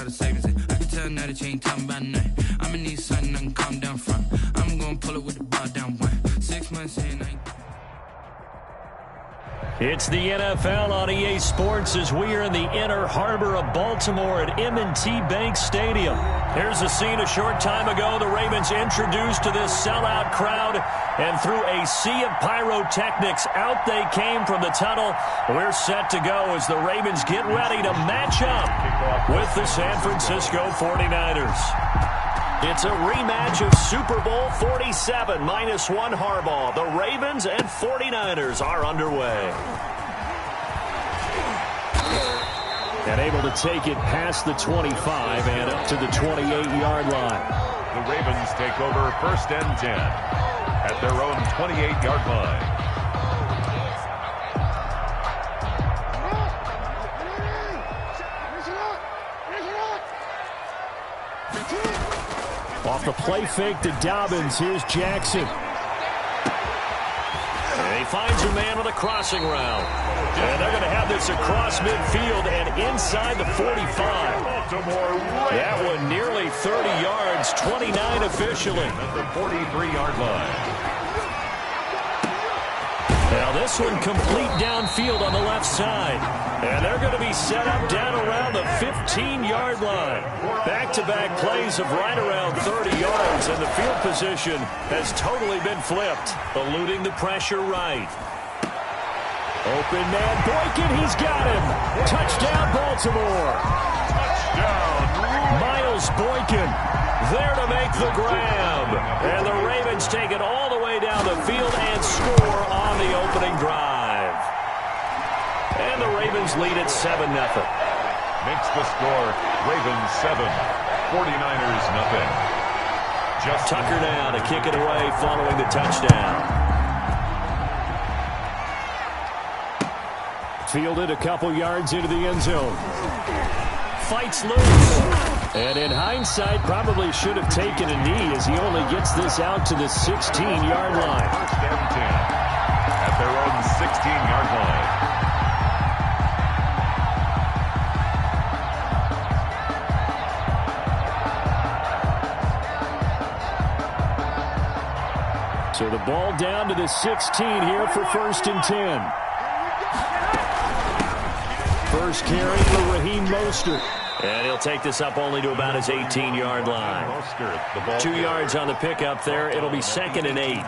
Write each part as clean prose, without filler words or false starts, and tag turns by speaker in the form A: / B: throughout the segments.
A: lot of savings in. I can tell now that you ain't talking about nothing. I'ma need something I can calm down from. I'm gonna pull it with the ball down one. 6 months in, I ain't...
B: It's the NFL on EA Sports as we are in the inner harbor of Baltimore at M&T Bank Stadium. Here's a scene a short time ago. The Ravens introduced to this sellout crowd, and through a sea of pyrotechnics, out they came from the tunnel. We're set to go as the Ravens get ready to match up with the San Francisco 49ers. It's a rematch of Super Bowl 47 -1 Harbaugh. The Ravens and 49ers are underway. And able to take it past the 25 and up to the 28-yard line.
C: The Ravens take over 1st and 10 at their own 28-yard line.
B: Off the play fake to Dobbins, here's Jackson. And he finds a man with a crossing route. And they're going to have this across midfield and inside the 45. That one nearly 30 yards, 29 officially.
C: At the 43-yard line.
B: Now this one complete downfield on the left side. And they're going to be set up down around the 15-yard line. Back-to-back plays of right around 30 yards, and the field position has totally been flipped, eluding the pressure right. Open man, Boykin, he's got him. Touchdown, Baltimore.
C: Touchdown.
B: Miles Boykin there to make the grab. And the Ravens take it all the way down the field and score on the opening drive. And the Ravens lead at 7-0.
C: Makes the score Ravens 7, 49ers nothing. Just
B: Tucker now to kick it away following the touchdown. Fielded a couple yards into the end zone. Fights loose. And in hindsight, probably should have taken a knee as he only gets this out to the 16-yard line.
C: 1st and 10 at their own 16-yard line.
B: So the ball down to the 16 here for 1st and 10. First carry for Raheem Mostert. And he'll take this up only to about his 18-yard line. 2 yards on the pickup there. It'll be 2nd and 8.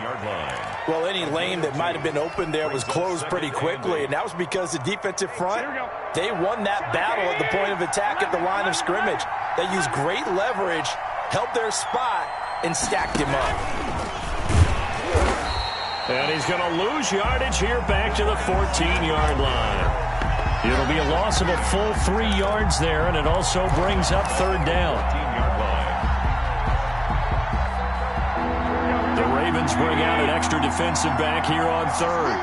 D: Well, any lane that might have been open there was closed pretty quickly, and that was because the defensive front, they won that battle at the point of attack at the line of scrimmage. They used great leverage, held their spot, and stacked him up.
B: And he's going to lose yardage here back to the 14-yard line. It'll be a loss of a full 3 yards there, and it also brings up 3rd down. The Ravens bring out an extra defensive back here on 3rd.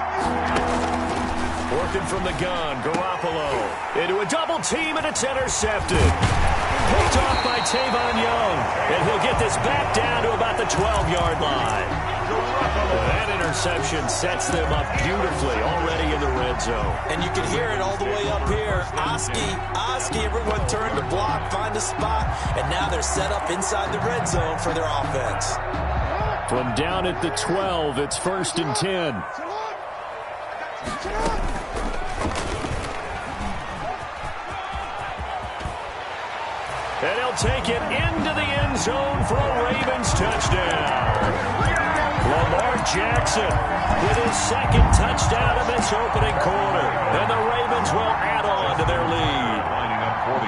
B: Working from the gun, Garoppolo into a double team, and it's intercepted. Picked off by Tavon Young, and he'll get this back down to about the 12-yard line. That interception sets them up beautifully already in the red zone.
D: And you can hear it all the way up here. Oski, everyone turned to block, find a spot, and now they're set up inside the red zone for their offense.
B: From down at the 12, it's 1st and 10. And he'll take it into the end zone for a Ravens touchdown. Lamar Jackson with his 2nd touchdown of this opening quarter. And the Ravens will add on to their lead.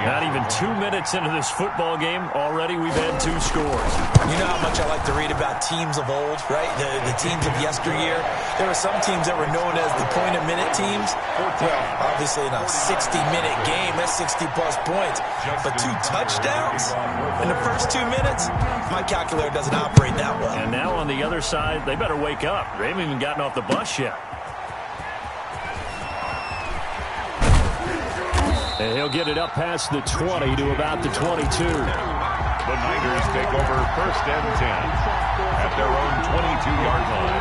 B: Not even 2 minutes into this football game, already we've had 2 scores.
D: You know how much I like to read about teams of old, right? The teams of yesteryear. There were some teams that were known as the point-a-minute teams. Well, obviously in a 60-minute game, that's 60-plus points. But 2 touchdowns in the first 2 minutes? My calculator doesn't operate that well.
B: And now on the other side, they better wake up. They haven't even gotten off the bus yet. And he'll get it up past the 20 to about the 22.
C: The Niners take over 1st and 10 at their own 22-yard line.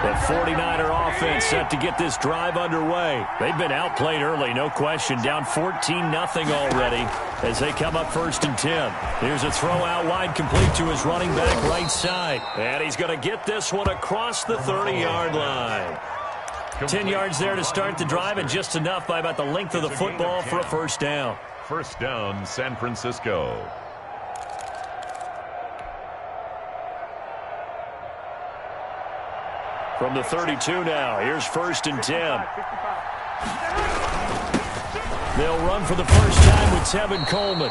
B: The 49er offense set to get this drive underway. They've been outplayed early, no question. Down 14-0 already as they come up 1st and 10. Here's a throw out wide, complete to his running back right side. And he's going to get this one across the 30-yard line. 10 yards there to start the drive, and just enough by about the length of the football for a first down.
C: First down, San Francisco.
B: From the 32 now, here's 1st and 10. They'll run for the first time with Tevin Coleman.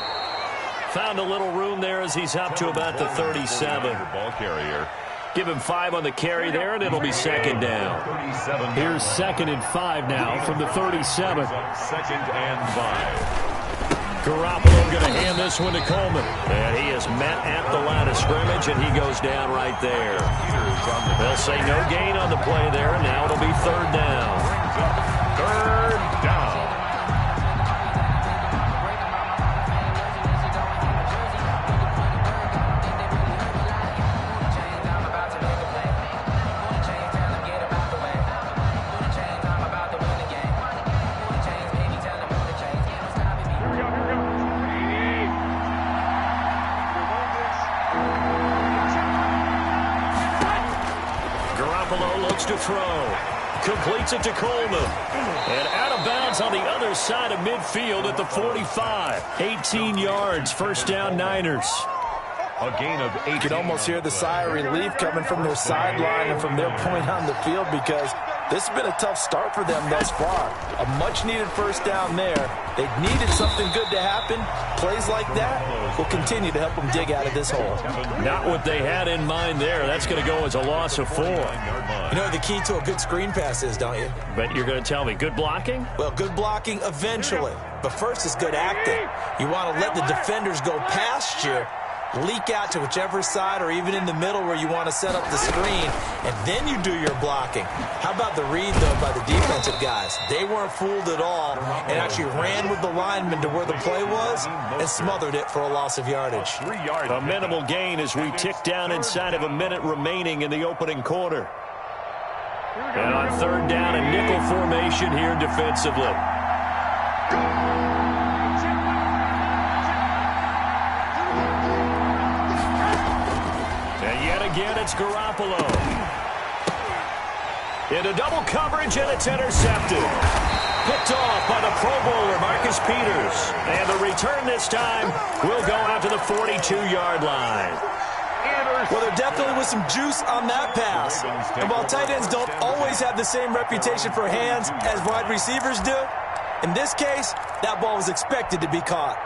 B: Found a little room there as he's up to about the 37.
C: Ball carrier.
B: Give him 5 on the carry there, and it'll be 2nd down. Here's 2nd and 5 now from the 37.
C: 2nd and 5.
B: Garoppolo going to hand this one to Coleman. And he is met at the line of scrimmage, and he goes down right there. They'll say no gain on the play there, and now it'll be 3rd down.
C: 3rd down.
B: To throw. Completes it to Coleman. And out of bounds on the other side of midfield at the 45. 18 yards. First down, Niners.
C: A gain of 8.
D: You can almost hear the sigh of relief coming from their sideline and from their point on the field, because this has been a tough start for them thus far. A much-needed first down there. They needed something good to happen. Plays like that will continue to help them dig out of this hole.
B: Not what they had in mind there. That's going to go as a loss of 4.
D: You know the key to a good screen pass is, don't you?
B: But you're going to tell me, good blocking?
D: Well, good blocking eventually. But first is good acting. You want to let the defenders go past you, leak out to whichever side or even in the middle where you want to set up the screen, and then you do your blocking. How about the read, though, by the defensive guys? They weren't fooled at all and actually ran with the lineman to where the play was and smothered it for a loss of yardage.
B: A minimal gain as we tick down inside of a minute remaining in the opening quarter. And on 3rd down, a nickel formation here defensively. Again, it's Garoppolo. Into double coverage, and it's intercepted. Picked off by the Pro Bowler, Marcus Peters. And the return this time will go out to the 42-yard line.
D: Well, there definitely was some juice on that pass. And while tight ends don't always have the same reputation for hands as wide receivers do, in this case, that ball was expected to be caught.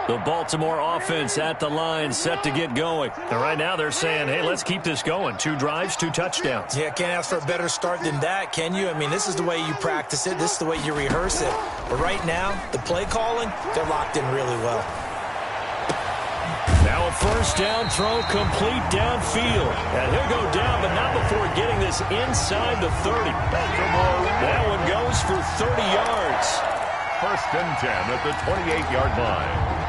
B: The Baltimore offense at the line, set to get going. And right now they're saying, hey, let's keep this going. 2 drives, 2 touchdowns.
D: Yeah, can't ask for a better start than that, can you? I mean, this is the way you practice it. This is the way you rehearse it. But right now, the play calling, they're locked in really well.
B: Now a first down throw complete downfield. And he'll go down, but not before getting this inside the 30. That one goes for 30 yards.
C: 1st and 10 at the 28-yard line.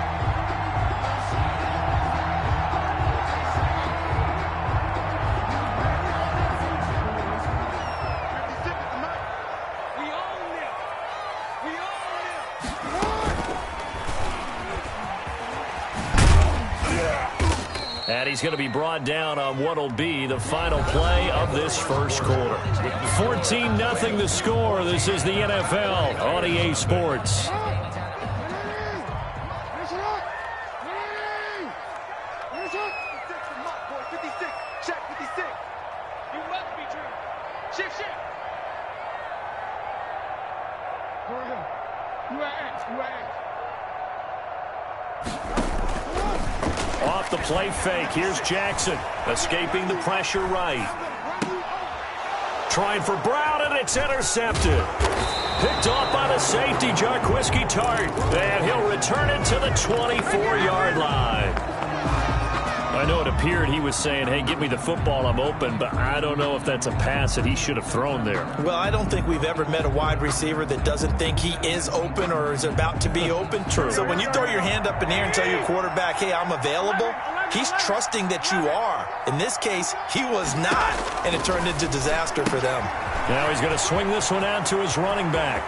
B: And he's going to be brought down on what will be the final play of this first quarter. 14-0 the score. This is the NFL on EA Sports. Off the play fake, here's Jackson, escaping the pressure right. Trying for Brown, and it's intercepted. Picked off by the safety, Jarquiski Tart, and he'll return it to the 24-yard line. I know it appeared he was saying, hey, give me the football, I'm open, but I don't know if that's a pass that he should have thrown there.
D: Well, I don't think we've ever met a wide receiver that doesn't think he is open or is about to be open.
B: True.
D: So when you throw your hand up in the air and tell your quarterback, hey, I'm available, he's trusting that you are. In this case, he was not, and it turned into disaster for them.
B: Now he's going to swing this one out to his running back.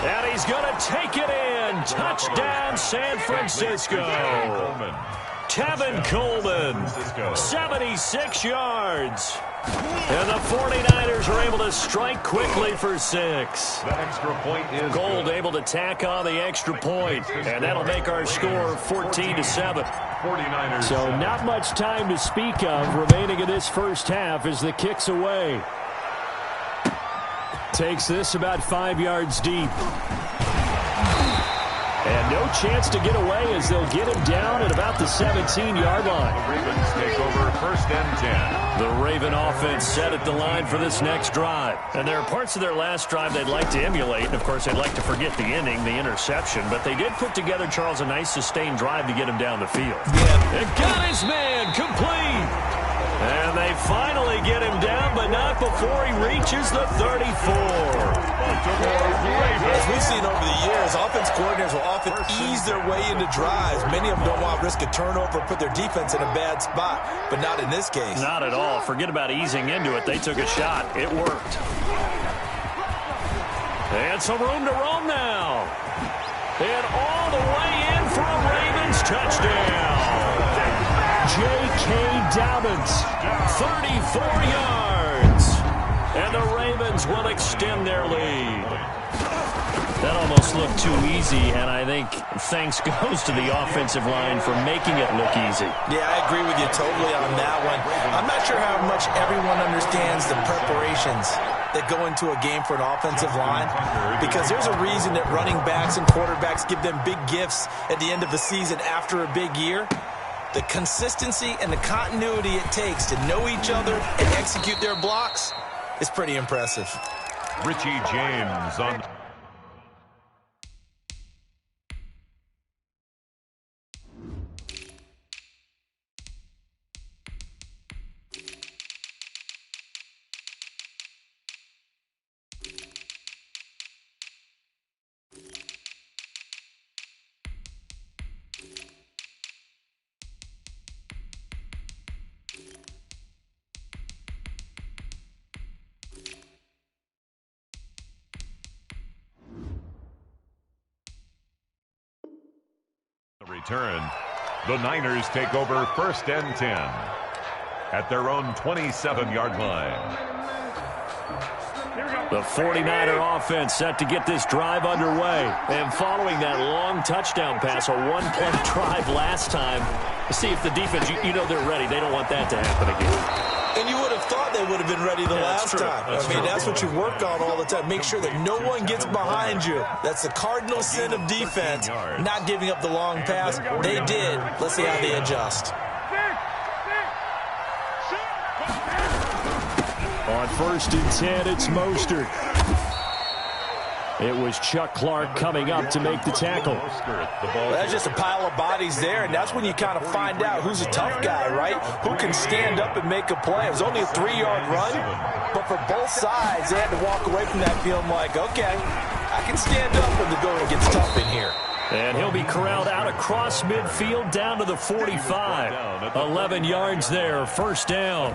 B: And he's going to take it in. Touchdown, San Francisco. Tevin Coleman, 76 yards. And the 49ers are able to strike quickly for 6.
C: That extra point is
B: Gold able to tack on the extra point, and that'll make our score 14-7.
C: 49ers.
B: So not much time to speak of remaining in this first half as the kick's away. Takes this about 5 yards deep. And no chance to get away as they'll get him down at about the 17-yard line.
C: The Ravens take over first and 10.
B: The Raven offense set at the line for this next drive. And there are parts of their last drive they'd like to emulate. And, of course, they'd like to forget the inning, the interception. But they did put together, Charles, a nice sustained drive to get him down the field.
D: Yeah.
B: And got his man complete. And they finally get him down, but not before he reaches the 34.
D: As we've seen over the years, offense coordinators will often ease their way into drives. Many of them don't want to risk a turnover or put their defense in a bad spot, but not in this case.
B: Not at all. Forget about easing into it. They took a shot. It worked. And some room to roam now. And all the way in for a Ravens touchdown. J.K. Dobbins, 34 yards. And the Ravens will extend their lead. That almost looked too easy, and I think thanks goes to the offensive line for making it look easy.
D: Yeah, I agree with you totally on that one. I'm not sure how much everyone understands the preparations that go into a game for an offensive line, because there's a reason that running backs and quarterbacks give them big gifts at the end of the season after a big year. The consistency and the continuity it takes to know each other and execute their blocks is pretty impressive.
C: Richie James on. Return. The Niners take over first and 10 at their own 27-yard line.
B: The 49er offense set to get this drive underway. And following that long touchdown pass, a one-play drive last time, see if the defense, you know they're ready. They don't want that to happen again.
D: And you would have thought they would have been ready the last time. That's what you work on all the time. Make sure that no one gets behind you. That's the cardinal sin of defense, not giving up the long pass. They did. Let's see how they adjust.
B: On first and 10, it's Mostert. It was Chuck Clark coming up to make the tackle.
D: Well, that's just a pile of bodies there, and that's when you kind of find out who's a tough guy, right? Who can stand up and make a play. It was only a 3-yard run, but for both sides, they had to walk away from that feeling like, okay, I can stand up when the going gets tough in here.
B: And he'll be corralled out across midfield down to the 45. 11 yards there, first down.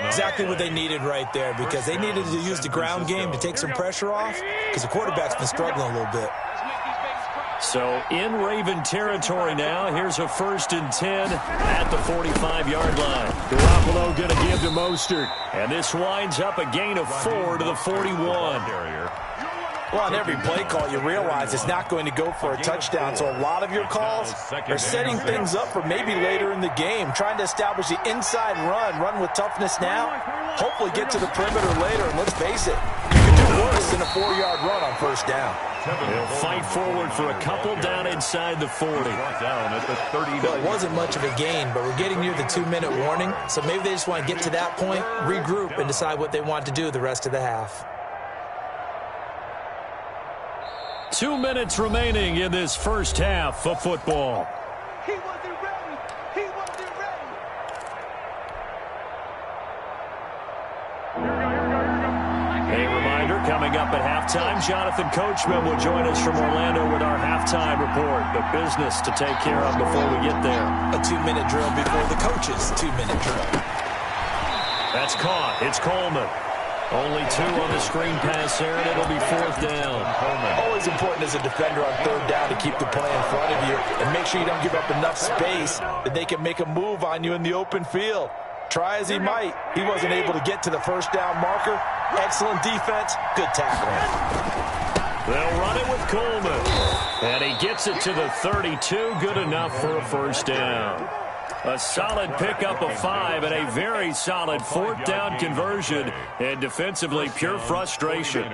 D: Exactly what they needed right there, because they needed to use the ground game to take some pressure off, because the quarterback's been struggling a little bit.
B: So in Raven territory now, here's a first and 10 at the 45-yard line. Garoppolo going to give to Mostert. And this winds up a gain of 4 to the 41.
D: Well, on every play call, you realize it's not going to go for a touchdown. So a lot of your calls are setting things up for maybe later in the game, trying to establish the inside run with toughness now, hopefully get to the perimeter later. And let's face it, you can do worse than a 4-yard run on first down.
B: They'll fight forward for a couple down inside the 40.
D: Well, it wasn't much of a gain, but we're getting near the 2-minute warning. So maybe they just want to get to that point, regroup, and decide what they want to do the rest of the half.
B: 2 minutes remaining in this first half of football.
E: He wasn't ready. He wasn't ready.
B: A reminder, coming up at halftime, Jonathan Coachman will join us from Orlando with our halftime report. The business to take care of before we get there.
D: A 2-minute drill before the coach's 2-minute drill.
B: That's caught. It's Coleman. Only 2 on the screen pass there, and it'll be 4th down.
D: Always important as a defender on 3rd down to keep the play in front of you and make sure you don't give up enough space that they can make a move on you in the open field. Try as he might, he wasn't able to get to the 1st down marker. Excellent defense, good tackling.
B: They'll run it with Coleman. And he gets it to the 32, good enough for a 1st down. A solid pickup of 5 and a very solid 4th down conversion, and defensively pure frustration.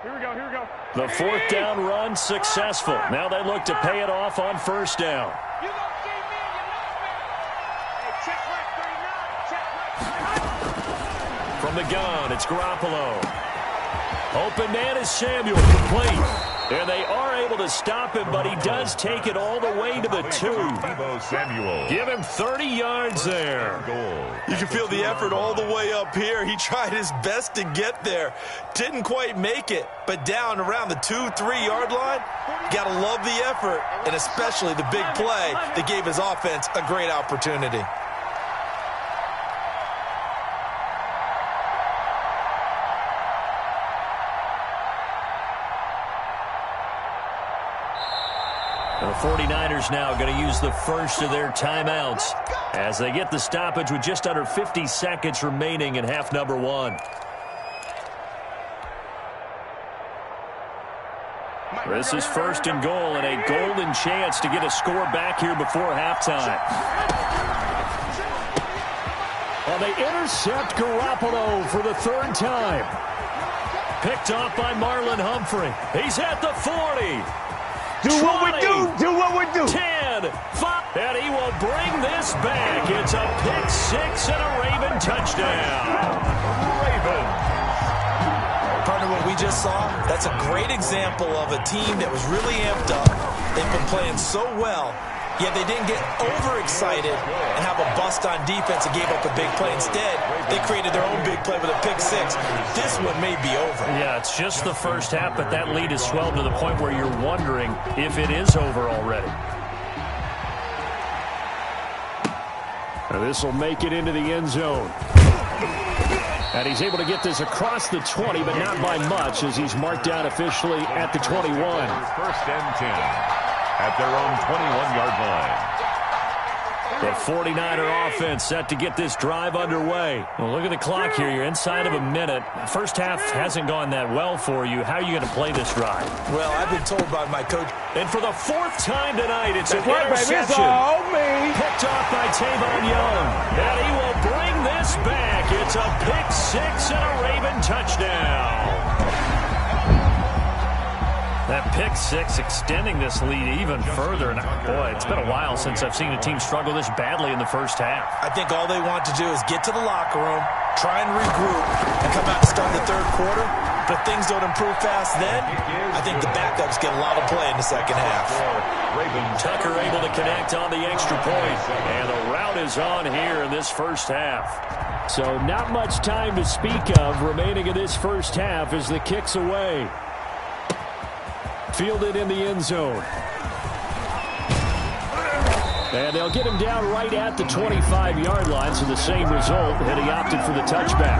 E: Here we go, here we go.
B: The 4th down run successful. Now they look to pay it off on 1st down.
E: You don't see me, you lost me. Hey, check right 39, check right.
B: From the gun, it's Garoppolo. Open man is Samuel, complete. And they are able to stop him, but he does take it all the way to the 2. Give him 30 yards there.
D: You can feel the effort all the way up here. He tried his best to get there. Didn't quite make it, but down around the 2-3 yard line, got to love the effort, and especially the big play that gave his offense a great opportunity.
B: The 49ers now going to use the first of their timeouts as they get the stoppage with just under 50 seconds remaining in half number 1. This is 1st and goal and a golden chance to get a score back here before halftime. Well, they intercept Garoppolo for the 3rd time. Picked off by Marlon Humphrey. He's at the 40.
E: Do what we do. Do what we do.
B: 10, 5, and he will bring this back. It's a pick 6 and a Raven touchdown.
D: Partner, what we just saw, that's a great example of a team that was really amped up. They've been playing so well, yet they didn't get overexcited and have a bust on defense and gave up a big play. Instead, they created their own big play with a pick 6. This one may be over.
B: Yeah, it's just the first half, but that lead has swelled to the point where you're wondering if it is over already. This will make it into the end zone. And he's able to get this across the 20, but not by much, as he's marked down officially at the 21.
C: 1st and 10 at their own 21-yard line.
B: The 49er offense set to get this drive underway. Well, look at the clock here. You're inside of a minute. First half hasn't gone that well for you. How are you going to play this drive?
D: Well, I've been told by my coach.
B: And for the 4th time tonight, it's an
E: Right,
B: interception.
E: baby. It's all me.
B: Picked off by Tavon Young. And he will bring this back. It's a pick 6 and a Raven touchdown. That pick 6 extending this lead even further. And boy, it's been a while since I've seen a team struggle this badly in the first half.
D: I think all they want to do is get to the locker room, try and regroup, and come out and start the 3rd quarter. But if things don't improve fast then, I think the backups get a lot of play in the 2nd half.
B: Tucker able to connect on the extra point. And the route is on here in this first half. So not much time to speak of remaining in this first half as the kick's away. Fielded in the end zone. And they'll get him down right at the 25-yard line, so the same result, and he opted for the touchback.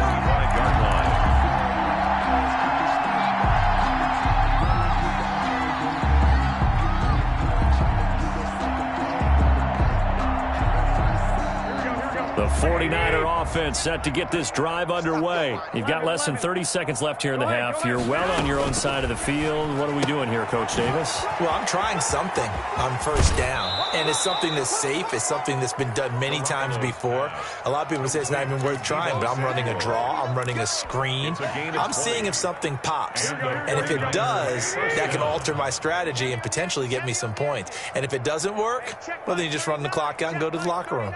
B: The 49er offense set to get this drive underway. You've got less than 30 seconds left here in the half. You're well on your own side of the field. What are we doing here, Coach Davis?
D: Well, I'm trying something on 1st down, and it's something that's safe. It's something that's been done many times before. A lot of people say it's not even worth trying, but I'm running a draw. I'm running a screen. I'm seeing if something pops, and if it does, that can alter my strategy and potentially get me some points. And if it doesn't work, well, then you just run the clock out and go to the locker room.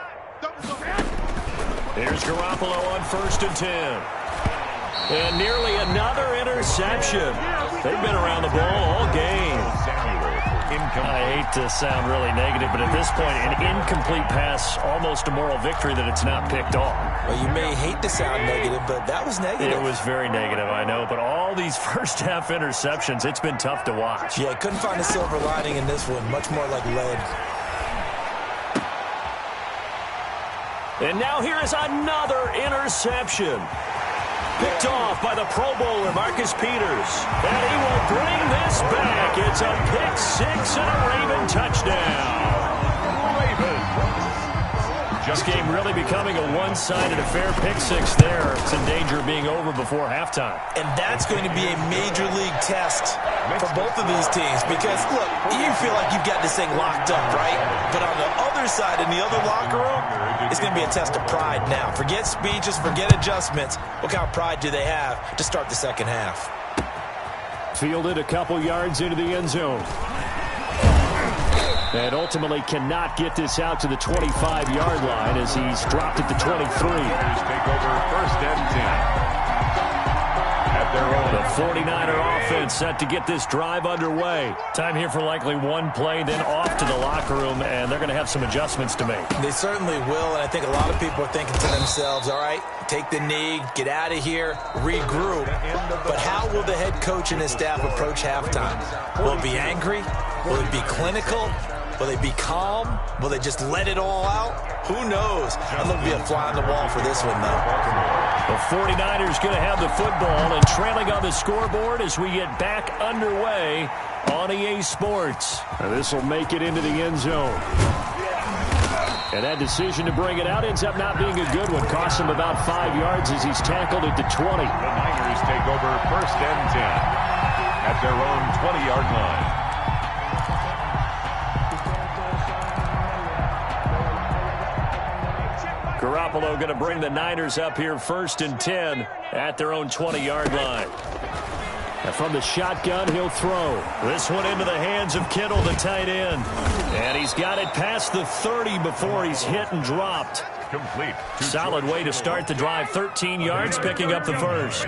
B: Here's Garoppolo on 1st and 10. And nearly another interception. They've been around the ball all game. I hate to sound really negative, but at this point, an incomplete pass, almost a moral victory that it's not picked off.
D: Well, you may hate to sound negative, but that was negative.
B: It was very negative, I know. But all these first-half interceptions, it's been tough to watch.
D: Yeah, couldn't find a silver lining in this one. Much more like lead.
B: And now here is another interception. Picked off by the Pro Bowler, Marcus Peters. And he will bring this back. It's a pick-6 and a Raven touchdown. This game really becoming a one-sided affair. Pick-6 there. It's in danger of being over before halftime.
D: And that's going to be a major league test for both of these teams because, look, you feel like you've got this thing locked up, right? But on the other side, in the other locker room, it's going to be a test of pride now. Forget speeches, forget adjustments. What kind of pride do they have to start the second half?
B: Fielded a couple yards into the end zone. And ultimately cannot get this out to the 25-yard line as he's dropped at the 23.
C: Take over first and 10.
B: The 49er offense set to get this drive underway. Time here for likely one play, then off to the locker room, and they're going to have some adjustments to make.
D: They certainly will, and I think a lot of people are thinking to themselves, all right, take the knee, get out of here, regroup. But how will the head coach and his staff approach halftime? Will it be angry? Will it be clinical? Will they be calm? Will they just let it all out? Who knows? I'm going to be a fly on the wall for this one, though.
B: The 49ers going to have the football and trailing on the scoreboard as we get back underway on EA Sports. This will make it into the end zone. And that decision to bring it out ends up not being a good one. Costs him about 5 yards as he's tackled at the 20.
C: The Niners take over first and 10 at their own 20-yard line.
B: Garoppolo going to bring the Niners up here first and 10 at their own 20-yard line. And from the shotgun, he'll throw. This one into the hands of Kittle, the tight end. And he's got it past the 30 before he's hit and dropped.
C: Complete.
B: Solid way to start the drive. 13 yards, picking up the first.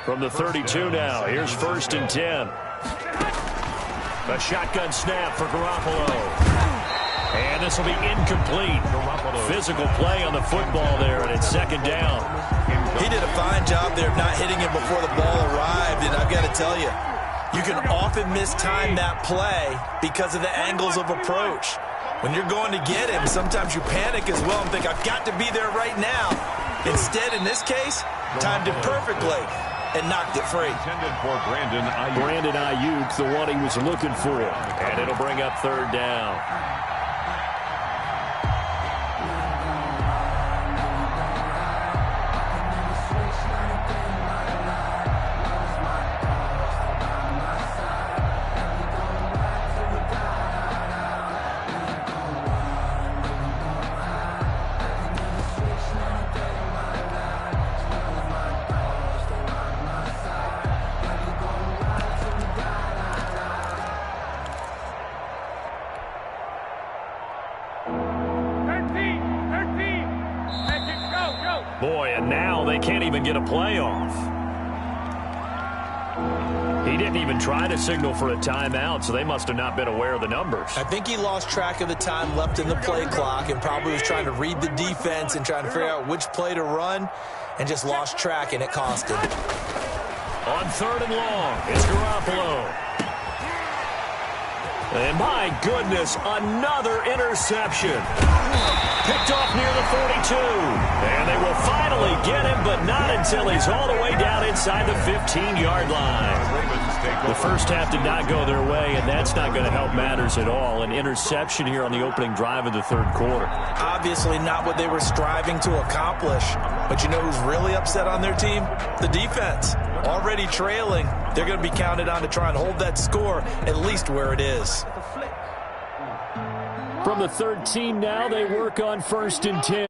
B: From the 32 now, here's first and 10. A shotgun snap for Garoppolo. And this will be incomplete. Physical play on the football there, and it's second down.
D: He did a fine job there of not hitting him before the ball arrived, and I've got to tell you, you can often mistime that play because of the angles of approach. When you're going to get him, sometimes you panic as well and think, I've got to be there right now. Instead, in this case, timed it perfectly and knocked it free.
C: Intended for
B: Brandon Ayuk, the one he was looking for. And it'll bring up third down. Boy, and now they can't even get a playoff. He didn't even try to signal for a timeout, so they must have not been aware of the numbers.
D: I think he lost track of the time left in the play clock and probably was trying to read the defense and trying to figure out which play to run and just lost track, and it cost him.
B: On third and long, it's Garoppolo. And my goodness, another interception. Picked off near the 42. And they will finally get him, but not until he's all the way down inside the 15-yard line. The first half did not go their way, and that's not going to help matters at all. An interception here on the opening drive of the third quarter.
D: Obviously not what they were striving to accomplish. But you know who's really upset on their team? The defense. Already trailing. They're going to be counted on to try and hold that score at least where it is.
B: From the 13 now, they work on first and 10.